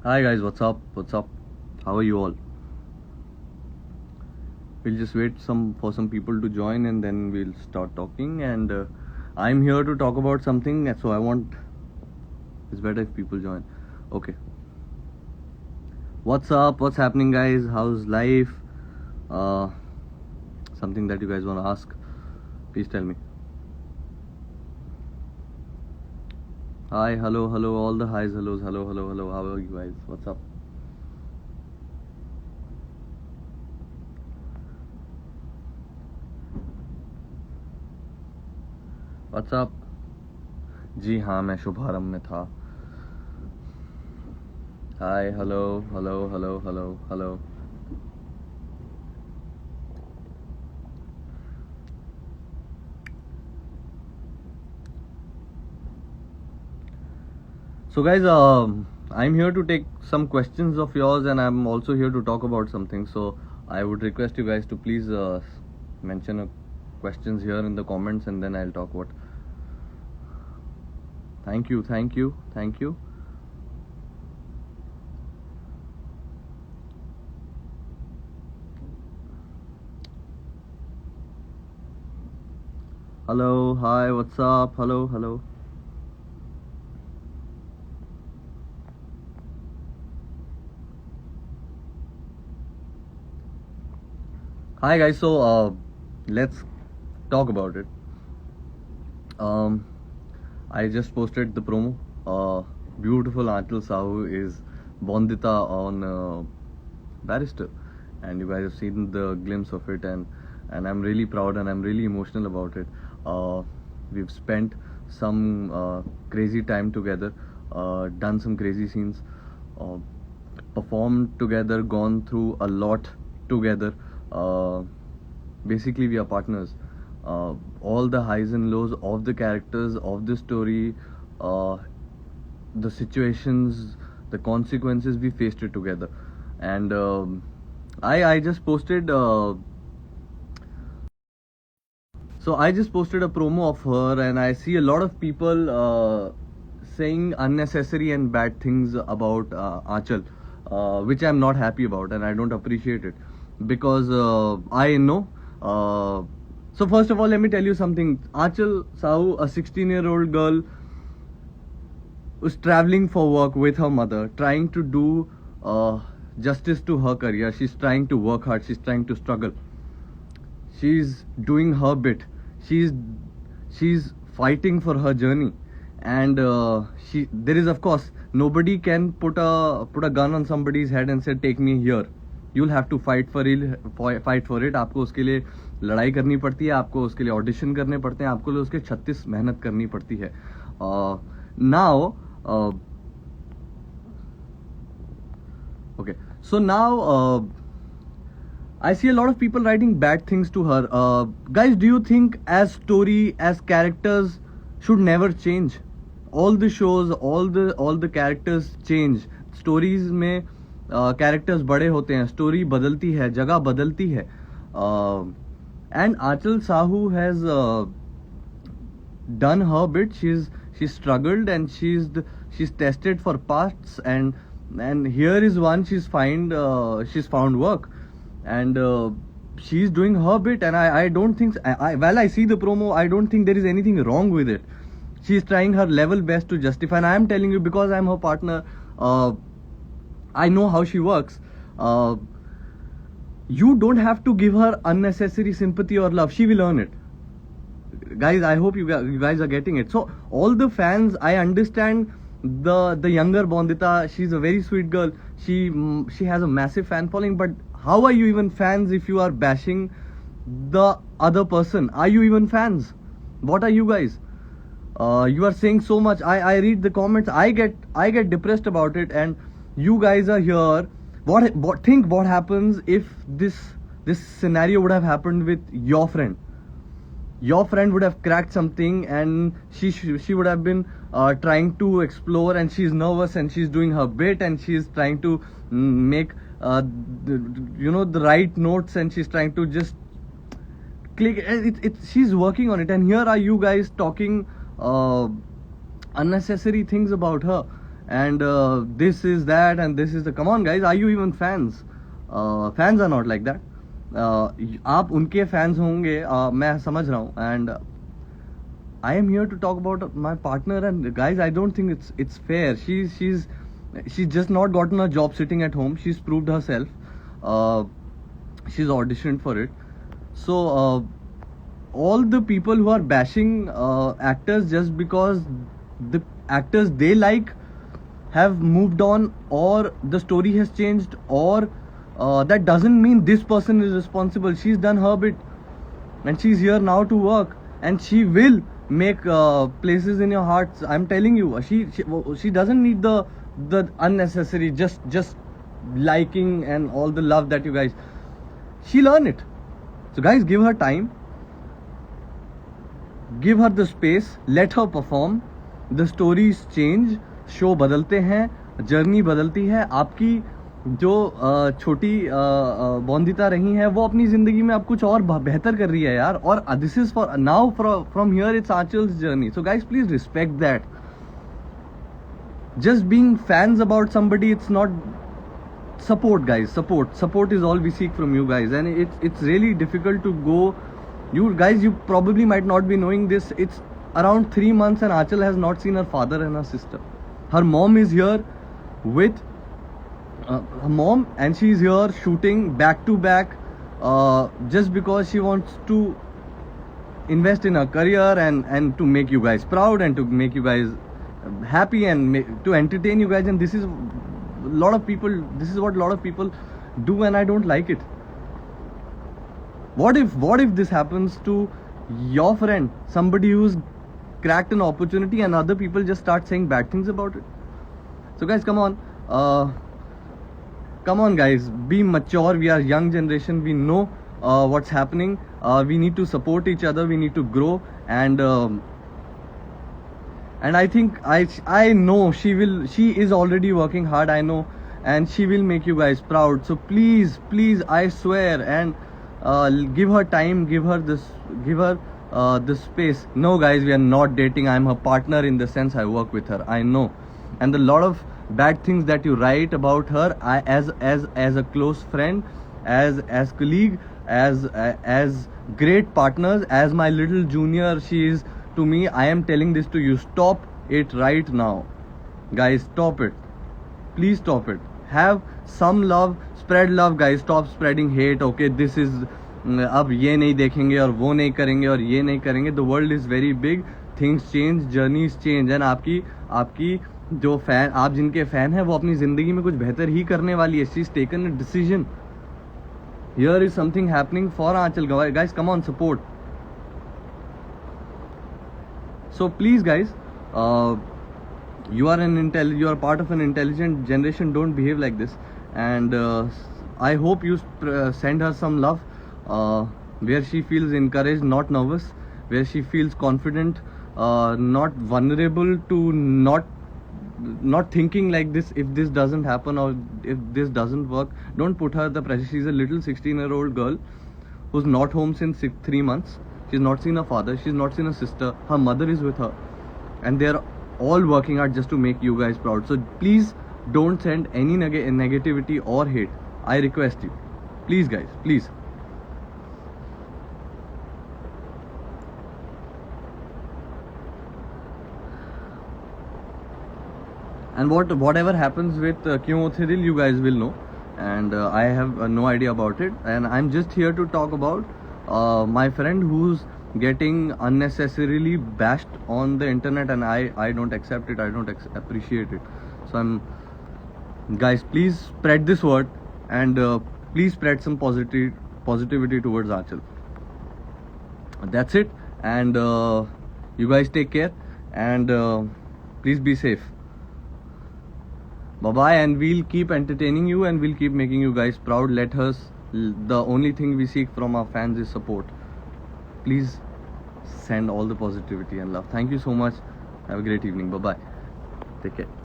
Hi guys, what's up? What's up? How are you all? We'll just wait for some people to join and then we'll start talking. And I'm here to talk about something, so I want it's better if people join. Okay. What's up? What's happening, guys? How's life? Uh, Something that you guys want to ask? Please tell me. Hi, hello, hello, all the highs, hellos, hello, hello, hello. How are you guys? What's up? What's up? जी हाँ, मैं शुभारंभ में था. Hi, hello, hello, hello, hello, hello. So guys, I'm here to take some questions of yours, and I'm also here to talk about something. So I would request you guys to please mention questions here in the comments, and then I'll talk about. Thank you, thank you, thank you. Hello, hi, what's up? Hello, hello. Hi guys, so let's talk about it. I just posted the promo. Beautiful Anchal Sahu is Bondita on Barrister, and you guys have seen the glimpse of it, and I'm really proud and I'm really emotional about it. We've spent some crazy time together, done some crazy scenes, uh, performed together, gone through a lot together. Basically, we are partners. All the highs and lows of the characters of the story, the situations, the consequences, we faced it together. And I just posted. So I just posted a promo of her, and I see a lot of people saying unnecessary and bad things about Achal, which I'm not happy about, and I don't appreciate it because I know. So first of all, let me tell you something. Achal Sahu, a 16-year-old girl, was traveling for work with her mother, trying to do justice to her career. She's trying to work hard. She's trying to struggle. She's doing her bit. She's she's fighting for her journey, and there is, of course, nobody can put a gun on somebody's head and say take me here. You'll have to fight for it. आपको उसके लिए लड़ाई करनी पड़ती है, आपको उसके लिए ऑडिशन करने पड़ते हैं, आपको उसके 36 मेहनत करनी पड़ती है. Now, okay, so now I see a lot of people writing bad things to her. Guys, do you think as story, as characters should never change? All the shows, all the characters change. Stories में characters बड़े होते हैं, story बदलती है, जगह बदलती है. And Achal Sahu has done her bit. She's struggled, and she's tested for pasts, and here is one. She's found work, and she's doing her bit, and I don't think while I see the promo, I don't think there is anything wrong with it. She's trying her level best to justify, and I am telling you, because I'm her partner, I know how she works. You don't have to give her unnecessary sympathy or love. She will earn it. Guys, I hope you guys are getting it. So all the fans, I understand the younger Bondita. She's a very sweet girl. She has a massive fan following, but how are you even fans if you are bashing the other person? Are you even fans? What are you guys? You are saying so much. I read the comments. I get depressed about it, and you guys are here. What happens if this scenario would have happened with your friend? Your friend would have cracked something, and she would have been trying to explore, and she's nervous, and she's doing her bit, and she's trying to make the right notes, and she's trying to just click. She's working on it, and here are you guys talking unnecessary things about her. and this is that and this is the, come on guys, are you even fans? Fans are not like that. आप उनके fans होंगे, मैं समझ रहा हूँ, and I am here to talk about my partner, and guys, I don't think it's fair. She's just not gotten a job sitting at home. She's proved herself. She's auditioned for it. So all the people who are bashing actors just because the actors they like have moved on, or the story has changed, or that doesn't mean this person is responsible. She's done her bit, and she's here now to work, and she will make places in your hearts. I'm telling you, she doesn't need the unnecessary just liking and all the love that you guys. She'll earn it. So guys, give her time, give her the space, let her perform. The stories change, show बदलते हैं, journey बदलती है. आपकी जो छोटी बॉन्दिता रही है वो अपनी जिंदगी में अब कुछ और बेहतर कर रही है यार. और this is for now, from here it's Aanchal's journey. So guys, please respect that. Just being fans about somebody, it's not support, guys. Support is all we seek from you guys, and it's really difficult to go. You guys, you probably might not be knowing this. It's around 3 months and Aanchal has not seen her father and her sister. Her mom is here with her mom, and she's here shooting back to back just because she wants to invest in her career and to make you guys proud and to make you guys happy and to entertain you guys. And this is a lot of people, this is what a lot of people do, and I don't like it. What if this happens to your friend, somebody who's cracked an opportunity, and other people just start saying bad things about it? So guys, come on guys, be mature. We are young generation, we know what's happening. We need to support each other, we need to grow, and I think I know she is already working hard, I know, and she will make you guys proud. So please, I swear, and give her time, give her this space. No guys, we are not dating. I'm her partner in the sense I work with her, I know. And a lot of bad things that you write about her, I as a close friend, as colleague, as great partners, as my little junior she is to me, I am telling this to you. Stop it right now, guys. Stop it, please stop it. Have some love, spread love, guys. Stop spreading hate. Okay, this is अब ये नहीं देखेंगे और वो नहीं करेंगे और ये नहीं करेंगे. The world is very big, things change, journeys change, and आपकी जो फैन, आप जिनके फैन हैं वो अपनी जिंदगी में कुछ बेहतर ही करने वाली है. She's taken a decision. Here is something happening for Aanchal. Guys, come on, support. So please guys, you are part of an intelligent generation. Don't behave like this. And I hope you send her some love, where she feels encouraged, not nervous, where she feels confident, not vulnerable to not thinking like this. If this doesn't happen or if this doesn't work, don't put her the pressure. She's a little 16-year-old girl who's not home since 3 months. She's not seen her father, she's not seen her sister, her mother is with her, and they're all working hard just to make you guys proud. So please don't send any negativity or hate. I request you, please guys, please. And whatever happens with Kyun Hote Dil, you guys will know, and I have no idea about it, and I'm just here to talk about my friend who's getting unnecessarily bashed on the internet, and I don't accept it, I don't appreciate it. So guys, please spread this word, and please spread some positivity towards Aanchal. That's it, and you guys take care, and please be safe. Bye bye, and we'll keep entertaining you, and we'll keep making you guys proud. Let us, the only thing we seek from our fans is support. Please send all the positivity and love. Thank you so much. Have a great evening. Bye bye. Take care.